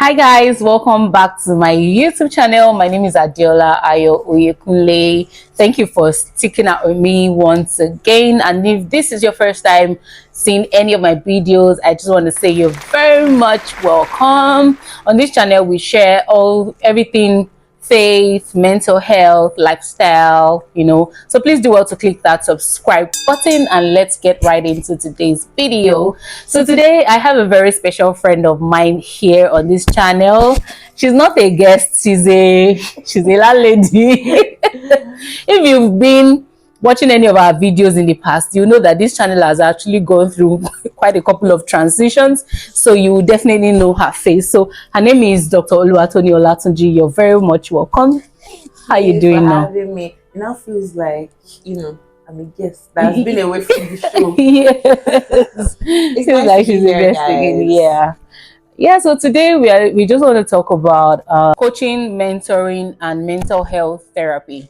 Hi guys, welcome back to my YouTube channel. My name is Adiola Ayo-Oyekunle. Thank you for sticking out with me once again. And if this is your first time seeing any of my videos, I just want to say you're very much welcome. On this channel, we share everything faith, mental health, lifestyle, so please do well to click that subscribe button and let's get right into today's video. So today I have a very special friend of mine here on this channel. She's not a guest, she's a landlady. If you've been watching any of our videos in the past, you know that this channel has actually gone through quite a couple of transitions, so you will definitely know her face. So her name is Dr. Oluwatoni Olatunji. You're very much welcome. How are you doing now? Having me. It now feels like, I'm a guest that's been away from the show. Yes. It feels like she's a guest again. Yeah, so today we just want to talk about coaching, mentoring, and mental health therapy.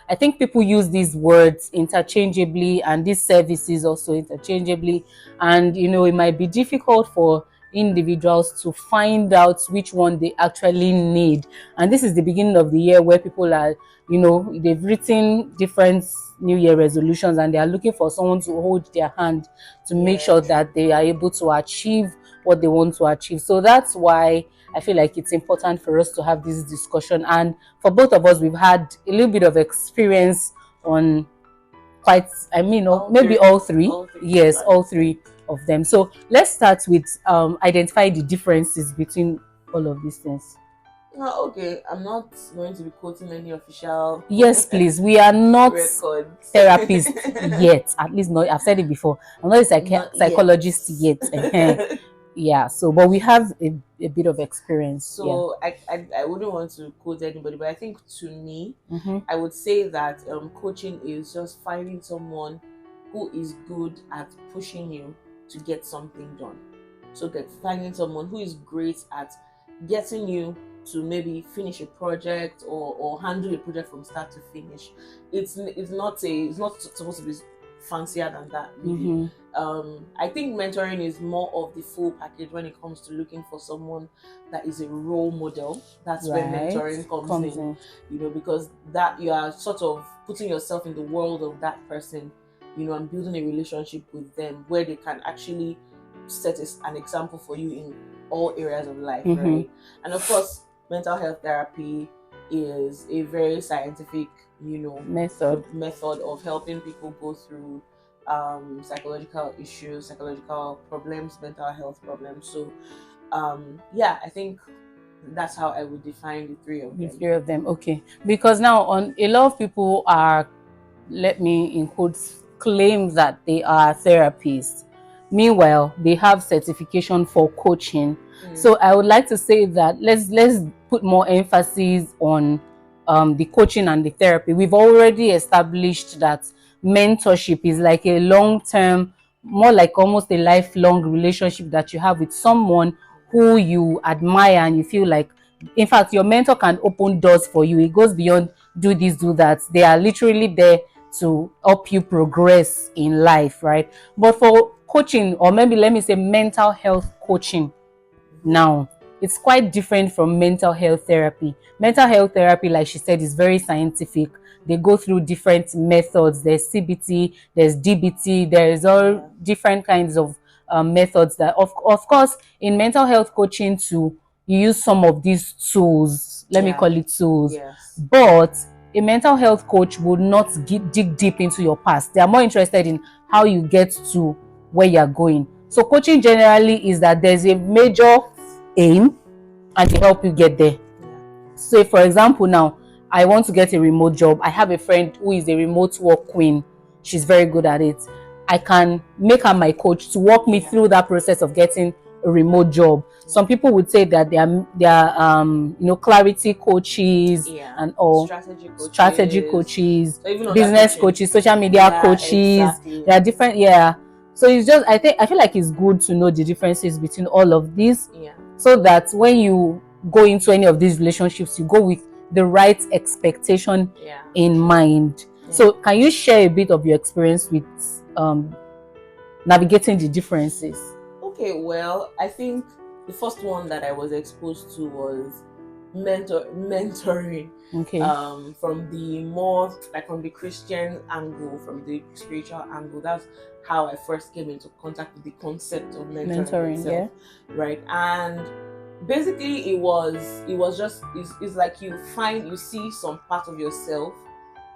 I think people use these words interchangeably and these services also interchangeably, and it might be difficult for individuals to find out which one they actually need. And this is the beginning of the year where people are, they've written different New Year resolutions and they are looking for someone to hold their hand to make sure that they are able to achieve what they want to achieve. So that's why I feel like it's important for us to have this discussion. And for both of us, we've had a little bit of experience on maybe all three. Yes, all three of them. So let's start with identify the differences between all of these things. Okay, I'm not going to be quoting any official. Yes, please. We are not therapists yet. At least not. I've said it before. I'm not a psychologist yet. Yeah. So, but we have a bit of experience. So I wouldn't want to quote anybody, but I think to me, I would say that coaching is just finding someone who is good at pushing you to get something done. So finding someone who is great at getting you to maybe finish a project or handle a project from start to finish. It's not supposed to be fancier than that, really. I think mentoring is more of the full package when it comes to looking for someone that is a role model. That's where mentoring comes in. Because that you are sort of putting yourself in the world of that person, and building a relationship with them where they can actually set an example for you in all areas of life, right? And of course, mental health therapy is a very scientific, method of helping people go through psychological issues, psychological problems, mental health problems. So I think that's how I would define the three of them. Okay. Because now a lot of people are, let me in quotes, claim that they are therapists. Meanwhile, they have certification for coaching. So I would like to say that let's put more emphasis on the coaching and the therapy. We've already established that mentorship is like a long-term, more like almost a lifelong relationship that you have with someone who you admire and you feel like, in fact, your mentor can open doors for you. It goes beyond do this, do that. They are literally there to help you progress in life, right? But for coaching, or maybe let me say mental health coaching, now it's quite different from mental health therapy. Mental health therapy, like she said, is very scientific. They go through different methods. There's CBT, there's DBT, there's all different kinds of methods that of course in mental health coaching too, you use some of these tools, let me call it tools. But a mental health coach would not dig deep into your past. They are more interested in how you get to where you're going. So coaching generally is that there's a major aim and they help you get there. Say for example, now I want to get a remote job. I have a friend who is a remote work queen. She's very good at it. I can make her my coach to walk me through that process of getting a remote job. Some people would say that they are clarity coaches and all, strategy coaches, so business coaches, social media coaches. Exactly. They are different. So it's just I feel like it's good to know the differences between all of these, so that when you go into any of these relationships, you go with the right expectation in mind. So can you share a bit of your experience with navigating the differences? Okay, well, I think the first one that I was exposed to was mentoring. Okay. From the more like from the Christian angle, from the spiritual angle. That's how I first came into contact with the concept of mentoring itself, right? And basically it was just it's like you see some part of yourself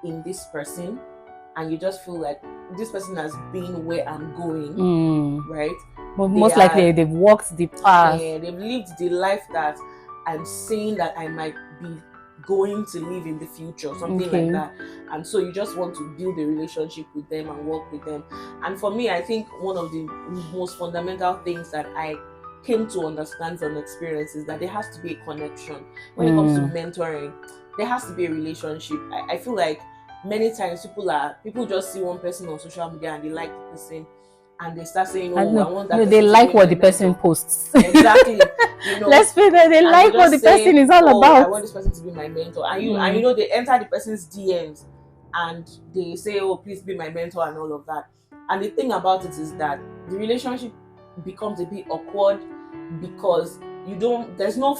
in this person, and you just feel like this person has been where I'm going, right? But most likely they've walked the path. They've lived the life that I'm saying that I might be going to live in the future, something like that. And so you just want to build a relationship with them and work with them. And for me, I think one of the most fundamental things that I came to understand from experience is that there has to be a connection. When it comes to mentoring, there has to be a relationship. I feel like many times people just see one person on social media and they like the person, and they start saying, I want that. They like what the person posts. Exactly. Let's say that they like what the person is all about. I want this person to be my mentor. And they enter the person's DMs and they say, oh, please be my mentor and all of that. And the thing about it is that the relationship becomes a bit awkward because there's no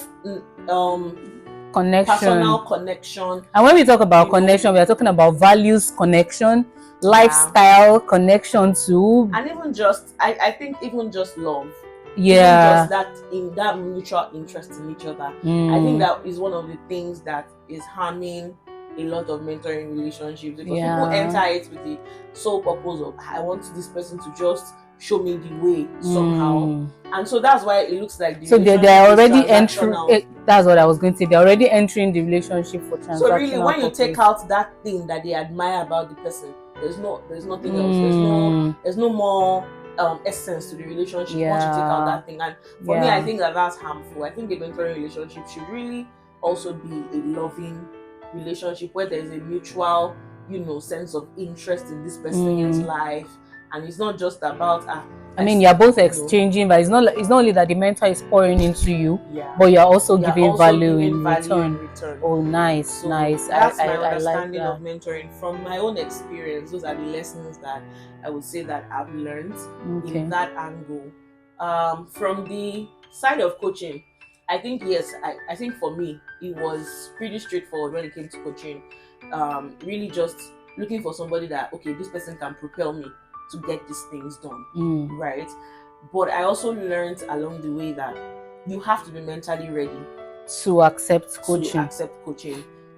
personal connection. And when we talk about connection, we are talking about values connection, lifestyle connection too, and even just I think even just love, just that mutual interest in each other. I think that is one of the things that is harming a lot of mentoring relationships, because people enter it with the sole purpose of I want this person to just show me the way somehow, and so that's why it looks like they're already entering. That's what I was going to say. They're already entering the relationship for transactional. So really, when you take out that thing that they admire about the person, there's nothing else. There's no more essence to the relationship once you take out that thing. And for me, I think that's harmful. I think a mentoring relationship should really also be a loving relationship where there's a mutual, sense of interest in this person's life. And it's not just about you're both exchanging, but it's not only that the mentor is pouring into you, but you're also giving value in return. Oh, nice. That's my understanding of mentoring from my own experience. Those are the lessons that I would say that I've learned in that angle. From the side of coaching, I think I think for me it was pretty straightforward when it came to coaching. Really just looking for somebody that this person can propel me to get these things done, right? But I also learned along the way that you have to be mentally ready to accept coaching.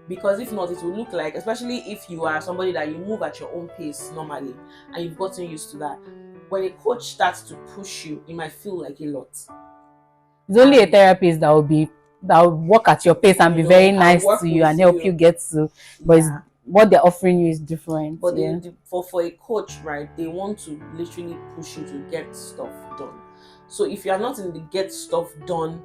Because if not, it will look like, especially if you are somebody that you move at your own pace normally and you've gotten used to that, when a coach starts to push you, it might feel like a lot. It's only a therapist that will work at your pace and be very nice to you and help you get to, but what they're offering you is different. But for a coach, right, they want to literally push you to get stuff done. So if you are not in the get stuff done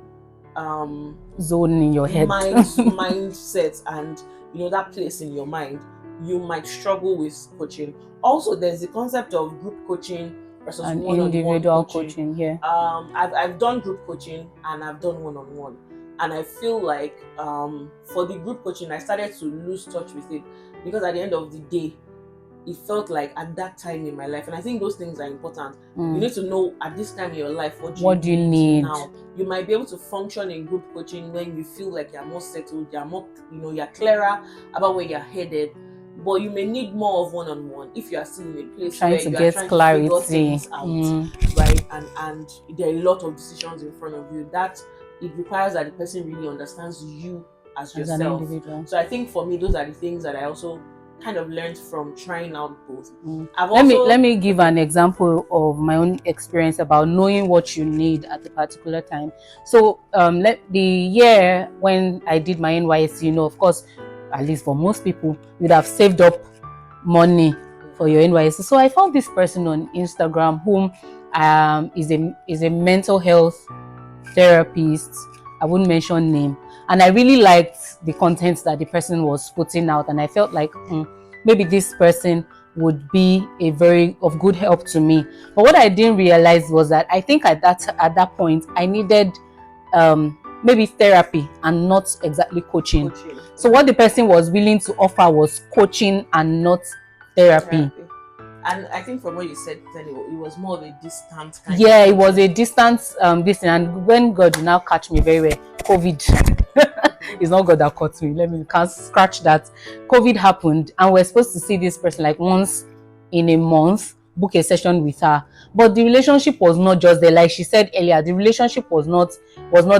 zone in your head, mindset, and that place in your mind, you might struggle with coaching. Also, there's the concept of group coaching versus individual coaching. I've done group coaching and I've done one-on-one. And I feel like for the group coaching, I started to lose touch with it because at the end of the day, it felt like at that time in my life, and I think those things are important. You need to know at this time in your life what do you need now. You might be able to function in group coaching when you feel like you're more settled, you're more, you're clearer about where you're headed. But you may need more of one-on-one if you are still in a place where you are trying clarity. To figure things out, right? And there are a lot of decisions in front of you that it requires that the person really understands you as yourself. So I think for me, those are the things that I also kind of learned from trying out both. Let me give an example of my own experience about knowing what you need at a particular time. So the year when I did my NYSC, of course, at least for most people, you'd have saved up money for your NYSC. So I found this person on Instagram whom is a mental health therapist. I wouldn't mention name, and I really liked the content that the person was putting out, and I felt like maybe this person would be of good help to me. But what I didn't realize was that I think at that point I needed maybe therapy and not exactly coaching. So what the person was willing to offer was coaching and not therapy. And I think from what you said, then it was more of a distant kind Yeah, of it was coaching. a distance this thing. And when God will now catch me very well, COVID. It's not God that caught me. Let me can't scratch that. COVID happened, and we're supposed to see this person like once in a month, book a session with her. But the relationship was not just there, like she said earlier. The relationship was not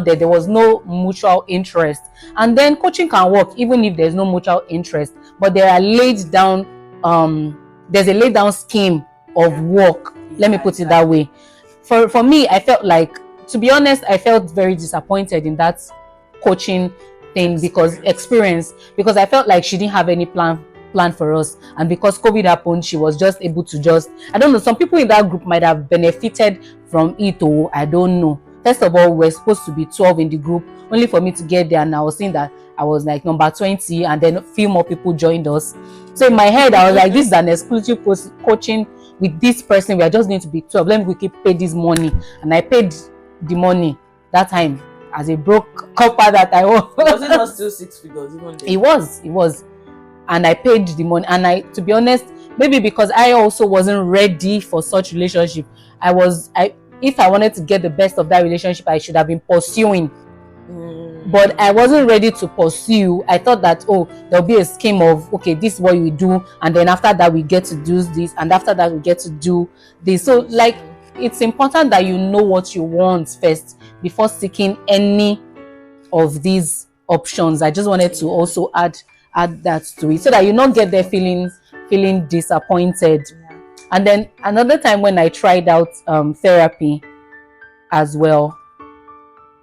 there. There was no mutual interest. And then coaching can work even if there's no mutual interest. But there are laid down there's a laid down scheme of work. Let me put it that way. For me, I felt like, to be honest, I felt very disappointed in that coaching thing because I felt like she didn't have any plan for us, and because COVID happened, she was just able to I don't know, some people in that group might have benefited from it, or I don't know. First of all, we're supposed to be 12 in the group, only for me to get there, and I was seeing that I was like number 20, and then a few more people joined us. So in my head, I was like, this is an exclusive coaching with this person. We are just going to be 12. Let me quickly pay this money. And I paid the money that time as a broke couple that I was. Was it not still 6 figures even then? It was. And I paid the money. And to be honest, maybe because I also wasn't ready for such relationship. If I wanted to get the best of that relationship, I should have been pursuing. But I wasn't ready to pursue. I thought that, there'll be a scheme of, okay, this is what we do, and then after that we get to do this, and after that we get to do this. So like, it's important that you know what you want first before seeking any of these options. I just wanted to also add that to it, so that you not get there feeling disappointed. And then another time when I tried out therapy as well,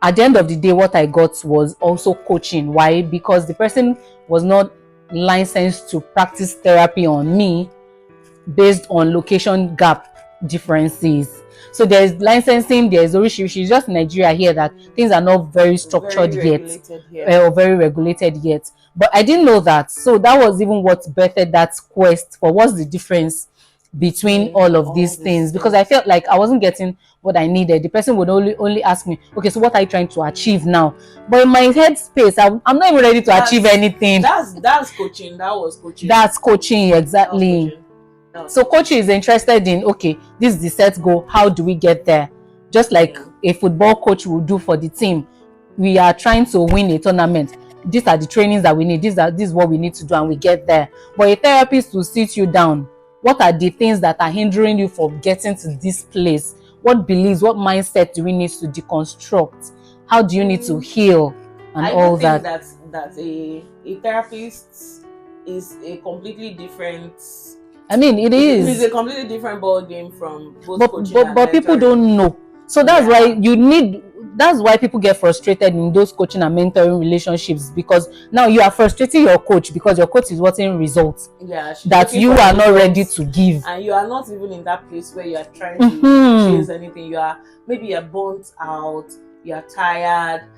at the end of the day, what I got was also coaching. Why? Because the person was not licensed to practice therapy on me based on location gap differences. So there's licensing, there's Orishi. It's just Nigeria here that things are not very structured or very regulated yet. But I didn't know that. So that was even what birthed that quest for what's the difference between all of these things, because I felt like I wasn't getting what I needed. The person would only ask me, okay, so what are you trying to achieve now? But in my head space, I'm not even ready to achieve anything. That's coaching. That was coaching. That's coaching, exactly. So coaching is interested in, okay, this is the set goal. How do we get there? Just like a football coach will do for the team. We are trying to win a tournament. These are the trainings that we need. This is what we need to do, and we get there. But a therapist will sit you down. What are the things that are hindering you from getting to this place? What beliefs, what mindset do we need to deconstruct? How do you need to heal and all that? I think that a therapist is a completely different. I mean, it is. It's a completely different ball game from both coaching but people don't know. So that's why that's why people get frustrated in those coaching and mentoring relationships, because now you are frustrating your coach because your coach is wanting results that you are not ready to give, and you are not even in that place where you are trying to chase anything. Maybe you're burnt out, you're tired,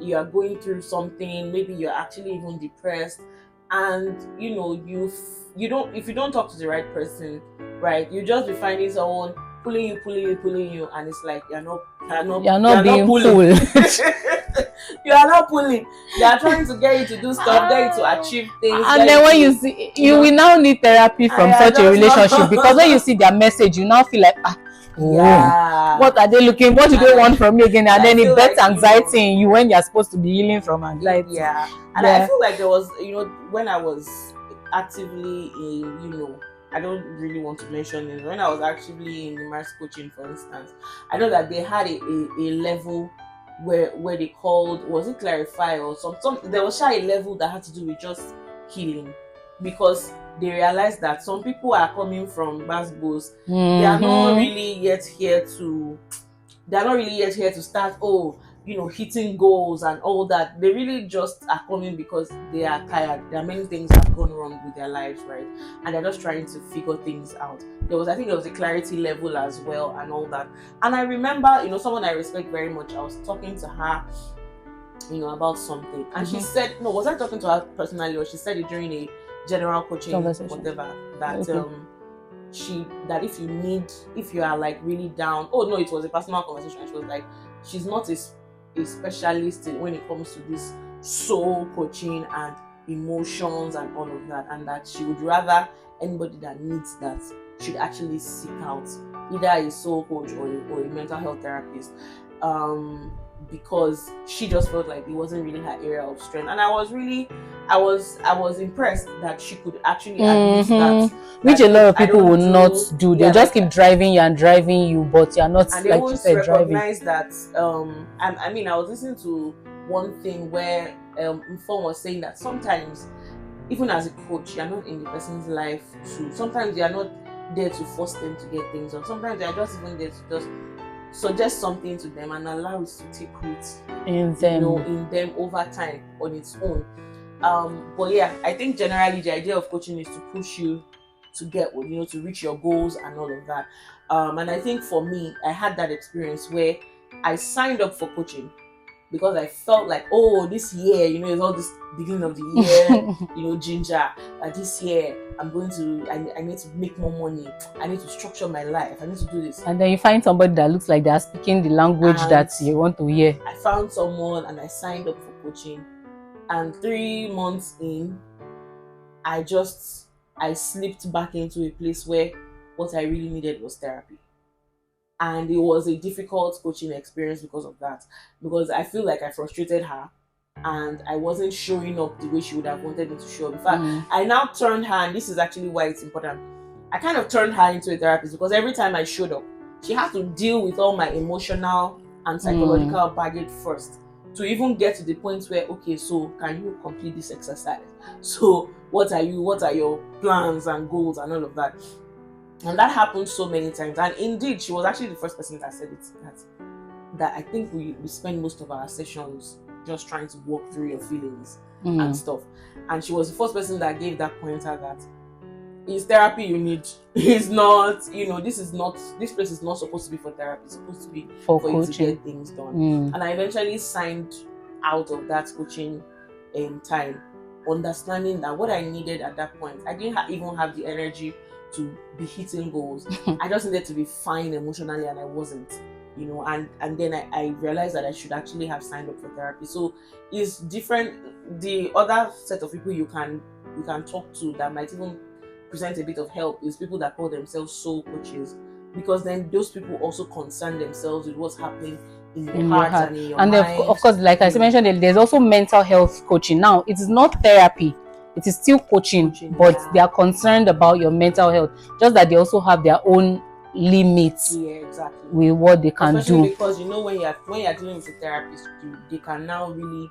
you are going through something, maybe you're actually even depressed, and if you don't talk to the right person, right, you just be finding someone pulling you, and it's like you're not being pulled. You are not pulling. They are trying to get you to do stuff, get you to achieve things. And then when you see, you will now need therapy from such a relationship, because when you see their message, you now feel like, what are they looking? What do they want from me again? And then it bets anxiety in you when you're supposed to be healing from anxiety. And I feel like there was, when I was actively in, I don't really want to mention it. When I was actually in immerse coaching, for instance, I know that they had a level where they called, was it clarify or some there was a level that had to do with just healing, because they realized that some people are coming from Basbos. They are not really yet here to start hitting goals and all that. They really just are coming because they are tired. There are many things that have gone wrong with their lives, right? And they're just trying to figure things out. I think there was a clarity level as well and all that. And I remember, someone I respect very much, I was talking to her, about something. And she said, no, was I talking to her personally, or she said it during a general coaching, whatever, that that if you are like really down, it was a personal conversation. She was like, she's not a specialist when it comes to this soul coaching and emotions and all of that, and that she would rather anybody that needs that should actually seek out either a soul coach or a mental health therapist, because she just felt like it wasn't really her area of strength. And I was impressed that she could actually admit that, which a lot of people will not do. They'll just keep driving you and driving you, but you're not, and they like you said, recognize driving. that I was listening to one thing where Inform was saying that sometimes, even as a coach, you're not in the person's life to, sometimes you're not there to force them to get things done. Sometimes you're just even there to just suggest something to them and allow it to take root in them over time on its own. But yeah, I think generally the idea of coaching is to push you to get, to reach your goals and all of that. And I think for me, I had that experience where I signed up for coaching because I felt like, oh, this year, it's all this beginning of the year, ginger. This year, I need to make more money. I need to structure my life. I need to do this. And then you find somebody that looks like they're speaking the language that you want to hear. I found someone and I signed up for coaching. And 3 months in, I slipped back into a place where what I really needed was therapy. And it was a difficult coaching experience because of that. Because I feel like I frustrated her and I wasn't showing up the way she would have wanted me to show up. In fact, I now turned her, and this is actually why it's important. I kind of turned her into a therapist because every time I showed up, she had to deal with all my emotional and psychological baggage first to even get to the point where, okay, so can you complete this exercise? So what are your plans and goals and all of that? And that happened so many times. And indeed, she was actually the first person that said it, that I think we spend most of our sessions just trying to walk through your feelings and stuff. And she was the first person that gave that pointer that it's therapy you need. It's not, this place is not supposed to be for therapy. It's supposed to be for you to get things done. And I eventually signed out of that coaching time, understanding that what I needed at that point, I didn't even have the energy to be hitting goals. I just needed to be fine emotionally, and I wasn't, and then I realized that I should actually have signed up for therapy. So it's different. The other set of people you can talk to that might even present a bit of help is people that call themselves soul coaches, because then those people also concern themselves with what's happening in your heart and in your mind. And of course, like I mentioned, there's also mental health coaching. Now, it is not therapy. It is still coaching, but they are concerned about your mental health. Just that they also have their own limits with what they can Especially do. Because when you're dealing with a therapist, they can now really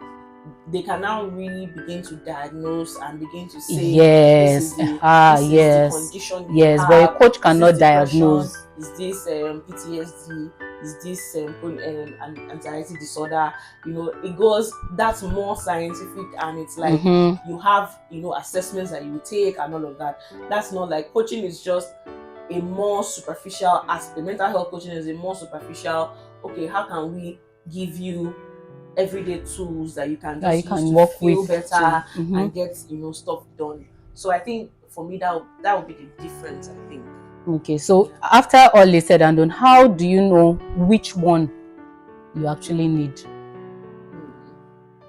begin to diagnose and begin to say, yes, this is the condition you have. But a coach cannot diagnose. Is this PTSD? Is this anxiety disorder? It goes, that's more scientific, and it's like you have assessments that you take and all of that. That's not like coaching is just a more superficial aspect. Mental health coaching is a more superficial, okay, how can we give you everyday tools that you can just use to feel better and get stuff done. So I think for me that would be the difference, I think. Okay, so after all is said and done, how do you know which one you actually need?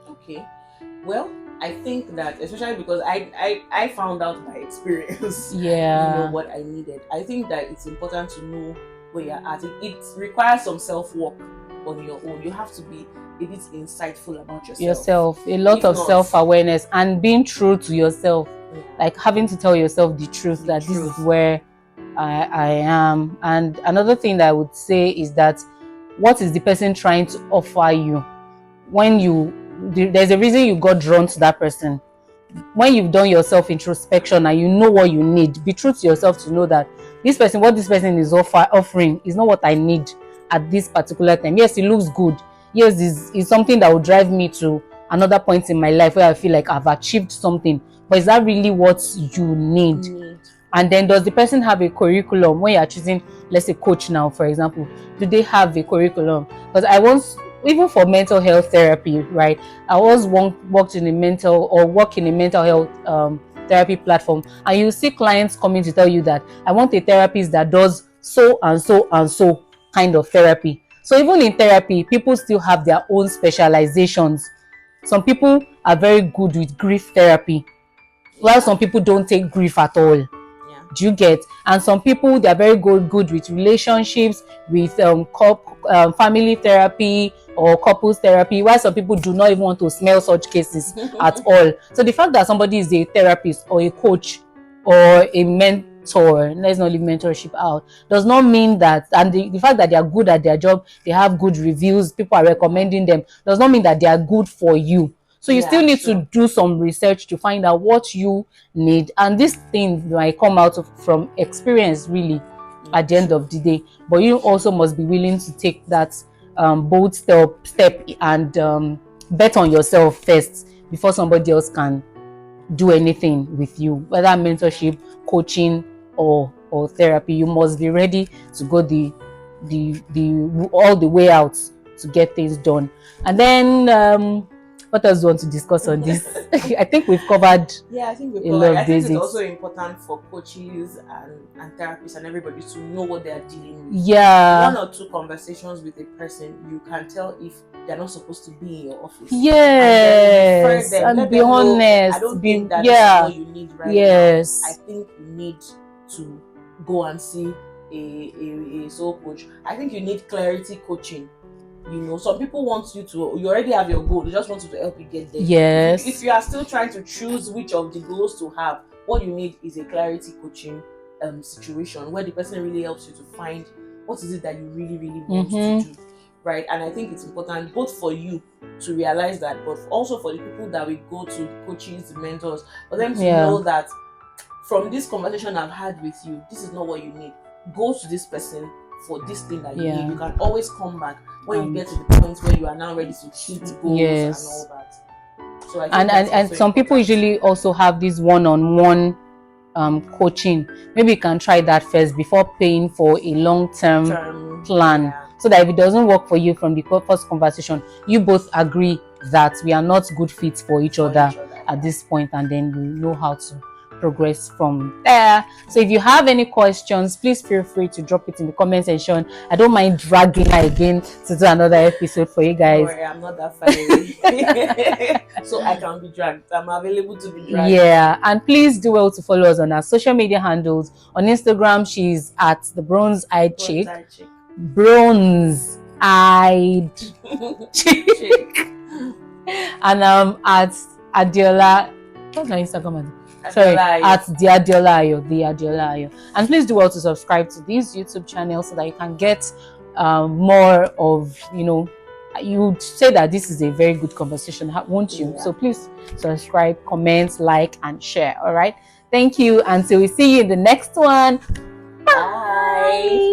Okay, well, I think that, especially because I found out by experience what I needed. I think that it's important to know where you're at. It requires some self-work on your own. You have to be a bit insightful about yourself. A lot of self-awareness and being true to yourself. Like having to tell yourself the truth, this is where I am. And another thing that I would say is that what is the person trying to offer you? There's a reason you got drawn to that person. When you've done your self-introspection and you know what you need, be true to yourself to know that what this person is offering is not what I need at this particular time. Yes, it looks good. Yes, it's something that will drive me to another point in my life where I feel like I've achieved something. But is that really what you need? And then does the person have a curriculum? When you're choosing, let's say, coach now, for example, do they have a curriculum? Because even for mental health therapy, right? I was work in a mental health therapy platform, and you see clients coming to tell you that I want a therapist that does so and so and so kind of therapy. So even in therapy, people still have their own specializations. Some people are very good with grief therapy, while some people don't take grief at all. Yeah. Do you get? And some people, they're very good with relationships, with family therapy or couples therapy, while some people do not even want to smell such cases at all. So the fact that somebody is a therapist or a coach or a mentor, let's not leave mentorship out, does not mean that, and the fact that they are good at their job, they have good reviews, people are recommending them, does not mean that they are good for you. So you still need to do some research to find out what you need. And this thing might come out from experience, really, at the end of the day. But you also must be willing to take that bold step and bet on yourself first before somebody else can do anything with you, whether mentorship, coaching, or therapy. You must be ready to go the all the way out to get things done. And then what else do you want to discuss on this? I think we've covered. Yeah, I think we've a covered. lot of I think basics. it's also important for coaches and therapists and everybody to know what they are dealing with. Yeah. One or two conversations with a person, you can tell if they're not supposed to be in your office. Yes. And be honest. I don't think that is what you need right now. I think you need to go and see a soul coach. I think you need clarity coaching. You know, some people want you to, you already have your goal, they just want you to help you get there. Yes. If you are still trying to choose which of the goals to have, what you need is a clarity coaching situation where the person really helps you to find what is it that you really want to do, right? And I think it's important both for you to realize that, but also for the people that we go to, coaches, mentors, for them to know that from this conversation I've had with you, this is not what you need. Go to this person for this thing that you need. You can always come back when you get to the point where you are now ready to hit goals and all that. So I think and some people usually also have this one-on-one coaching. Maybe you can try that first before paying for a long-term plan, so that if it doesn't work for you from the first conversation, you both agree that we are not good fits for each other at this point, and then you know how to progress from there. So if you have any questions, please feel free to drop it in the comment section. I don't mind dragging her again to do another episode for you guys. Don't worry, I'm not that far away. So I can be dragged. I'm available to be dragged. Yeah, and please do well to follow us on our social media handles. On Instagram, she's at the Bronze-Eyed Chick. Bronze-Eyed Chick. And at Adiola. What's my Instagram? Sorry, at the Ayo-Oyekunle, the Ayo-Oyekunle. And please do well to subscribe to this YouTube channel so that you can get more of, you know, you would say that this is a very good conversation, won't you? So please subscribe, comment, like, and share. All right. Thank you. Until we see you in the next one. Bye.